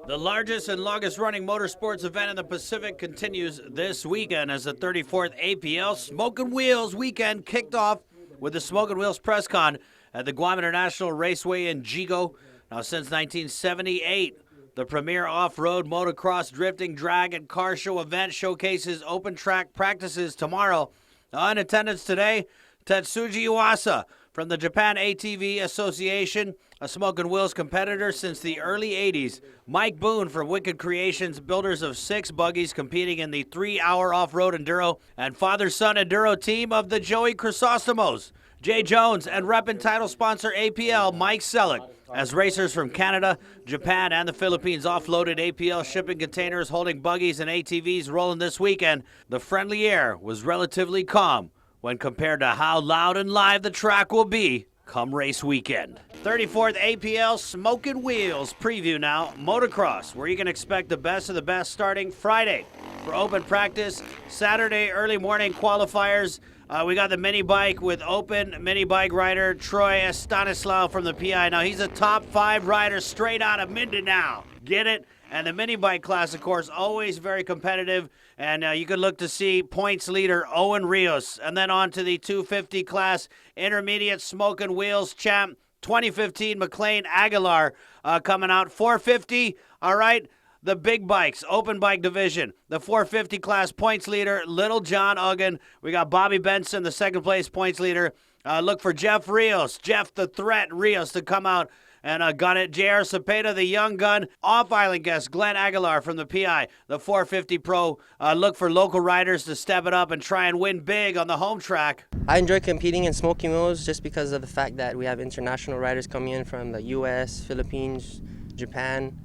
The largest and longest running motorsports event in the Pacific continues this weekend as the 34th APL Smokin' Wheels weekend kicked off with the Smokin' Wheels press con at the Guam International Raceway in Jigo. Now, since 1978, the premier off-road motocross, drifting, drag, and car show event showcases open track practices tomorrow. In attendance today, Tetsuji Iwasa from the Japan ATV Association, a Smokin' Wheels competitor since the early 80s. Mike Boone from Wicked Creations, builders of 6 buggies competing in the 3-hour off-road enduro, and father-son enduro team of the Joey Chrysostomos. Jay Jones and rep and title sponsor APL, Mike Selleck. As racers from Canada, Japan, and the Philippines offloaded APL shipping containers holding buggies and ATVs rolling this weekend, the friendly air was relatively calm when compared to how loud and live the track will be come race weekend. 34th APL Smokin' Wheels preview now. Motocross, where you can expect the best of the best starting Friday for open practice. Saturday early morning qualifiers. We got the mini bike with open mini bike rider Troy Stanislaw from the PI. Now, he's a top 5 rider straight out of Mindanao. Get it? And the mini bike class, of course, always very competitive. And you can look to see points leader Owen Rios. And then on to the 250 class, intermediate Smokin' Wheels champ 2015 McLean Aguilar coming out. 450, all right. The big bikes, open bike division, the 450 class points leader, Little John Uggan. We got Bobby Benson, the second place points leader. Look for Jeff Rios, Jeff the Threat Rios to come out and gun it. J.R. Cepeda, the young gun. Off-island guest, Glenn Aguilar from the PI, the 450 Pro. Look for local riders to step it up and try and win big on the home track. I enjoy competing in Smokin' Wheels just because of the fact that we have international riders coming in from the U.S., Philippines, Japan.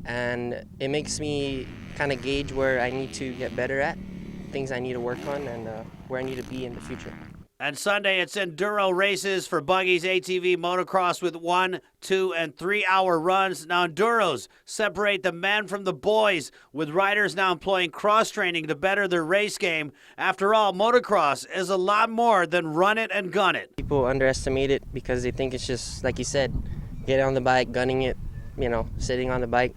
And it makes me kind of gauge where I need to get better at, things I need to work on, and where I need to be in the future. And Sunday, it's enduro races for buggies, ATV, motocross with 1, 2, and 3-hour runs. Now, enduros separate the men from the boys, with riders now employing cross-training to better their race game. After all, motocross is a lot more than run it and gun it. People underestimate it because they think it's just, like you said, get on the bike, gunning it, sitting on the bike.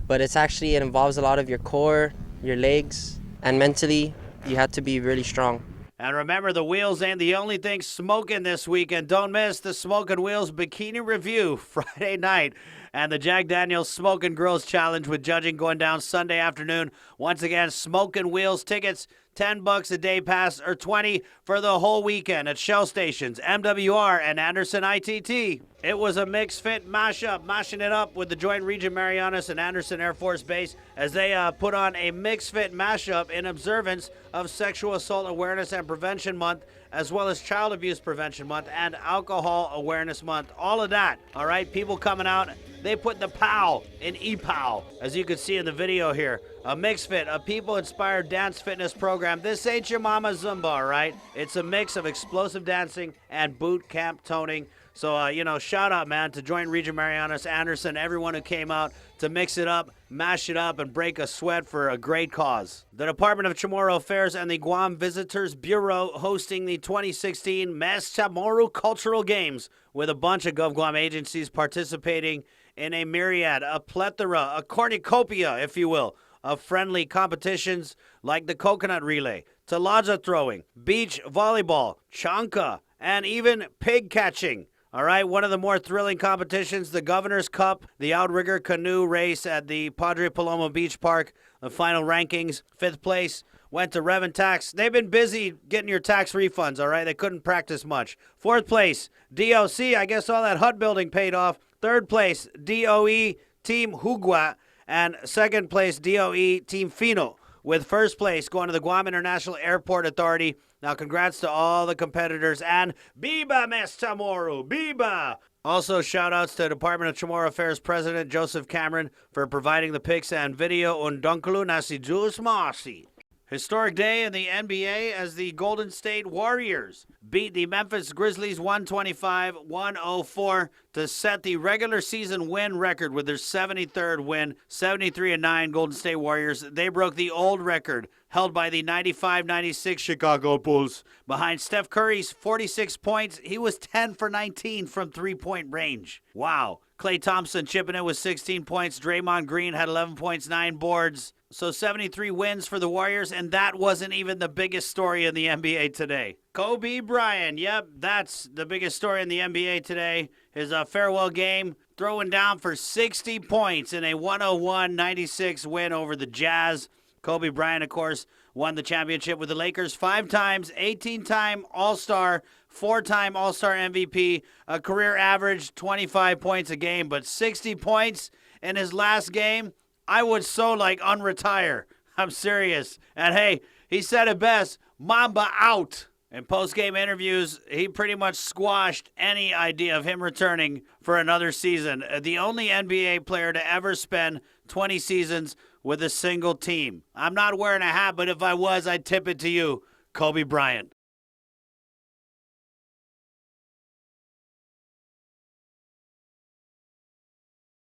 But it involves a lot of your core, your legs, and mentally, you have to be really strong. And remember, the wheels ain't the only thing smoking this weekend. Don't miss the Smokin' Wheels Bikini Review Friday night and the Jack Daniels Smokin' Grills Challenge with judging going down Sunday afternoon. Once again, Smokin' Wheels tickets, $10 a day pass or $20 for the whole weekend at Shell Stations, MWR, and Anderson ITT. It was a MixFit Mashup, mashing it up with the Joint Region Marianas and Anderson Air Force Base as they put on a MixFit Mashup in observance of Sexual Assault Awareness and Prevention Month, as well as Child Abuse Prevention Month and Alcohol Awareness Month. All of that, all right? People coming out, they put the POW in EPOW, as you can see in the video here. A MixFit, a people-inspired dance fitness program. This ain't your mama Zumba, all right? It's a mix of explosive dancing and boot camp toning. So, shout out, man, to Joint Region Marianas, Anderson, everyone who came out to mix it up, mash it up, and break a sweat for a great cause. The Department of Chamorro Affairs and the Guam Visitors Bureau hosting the 2016 Mes Chamorro Cultural Games with a bunch of GovGuam agencies participating in a myriad, a plethora, a cornucopia, if you will, of friendly competitions like the coconut relay, talaja throwing, beach volleyball, chanka, and even pig catching. All right, one of the more thrilling competitions, the Governor's Cup, the outrigger canoe race at the Padre Palomo Beach Park. The final rankings, 5th place, went to Rev and Tax. They've been busy getting your tax refunds, all right? They couldn't practice much. 4th place, DOC. I guess all that hut building paid off. 3rd place, DOE Team Hugua. And 2nd place, DOE Team Fino, with 1st place going to the Guam International Airport Authority. Now, congrats to all the competitors, and Biba Mes Chamorro, Biba! Also, shout-outs to Department of Chamorro Affairs President Joseph Cameron for providing the pics and video. Undunkulu nasi Jules Marcy. Historic day in the NBA as the Golden State Warriors beat the Memphis Grizzlies 125-104 to set the regular season win record with their 73rd win, 73-9 Golden State Warriors. They broke the old record held by the 95-96 Chicago Bulls. Behind Steph Curry's 46 points, he was 10 for 19 from three-point range. Wow. Klay Thompson chipping in with 16 points. Draymond Green had 11 points, 9 boards. So 73 wins for the Warriors, and that wasn't even the biggest story in the NBA today. Kobe Bryant, yep, that's the biggest story in the NBA today. His farewell game, throwing down for 60 points in a 101-96 win over the Jazz. Kobe Bryant, of course, won the championship with the Lakers 5 times, 18-time All-Star, 4-time All-Star MVP, a career average 25 points a game, but 60 points in his last game, I would so unretire. I'm serious. And hey, he said it best, Mamba out. In post-game interviews, he pretty much squashed any idea of him returning for another season. The only NBA player to ever spend 20 seasons with a single team. I'm not wearing a hat, but if I was, I'd tip it to you, Kobe Bryant.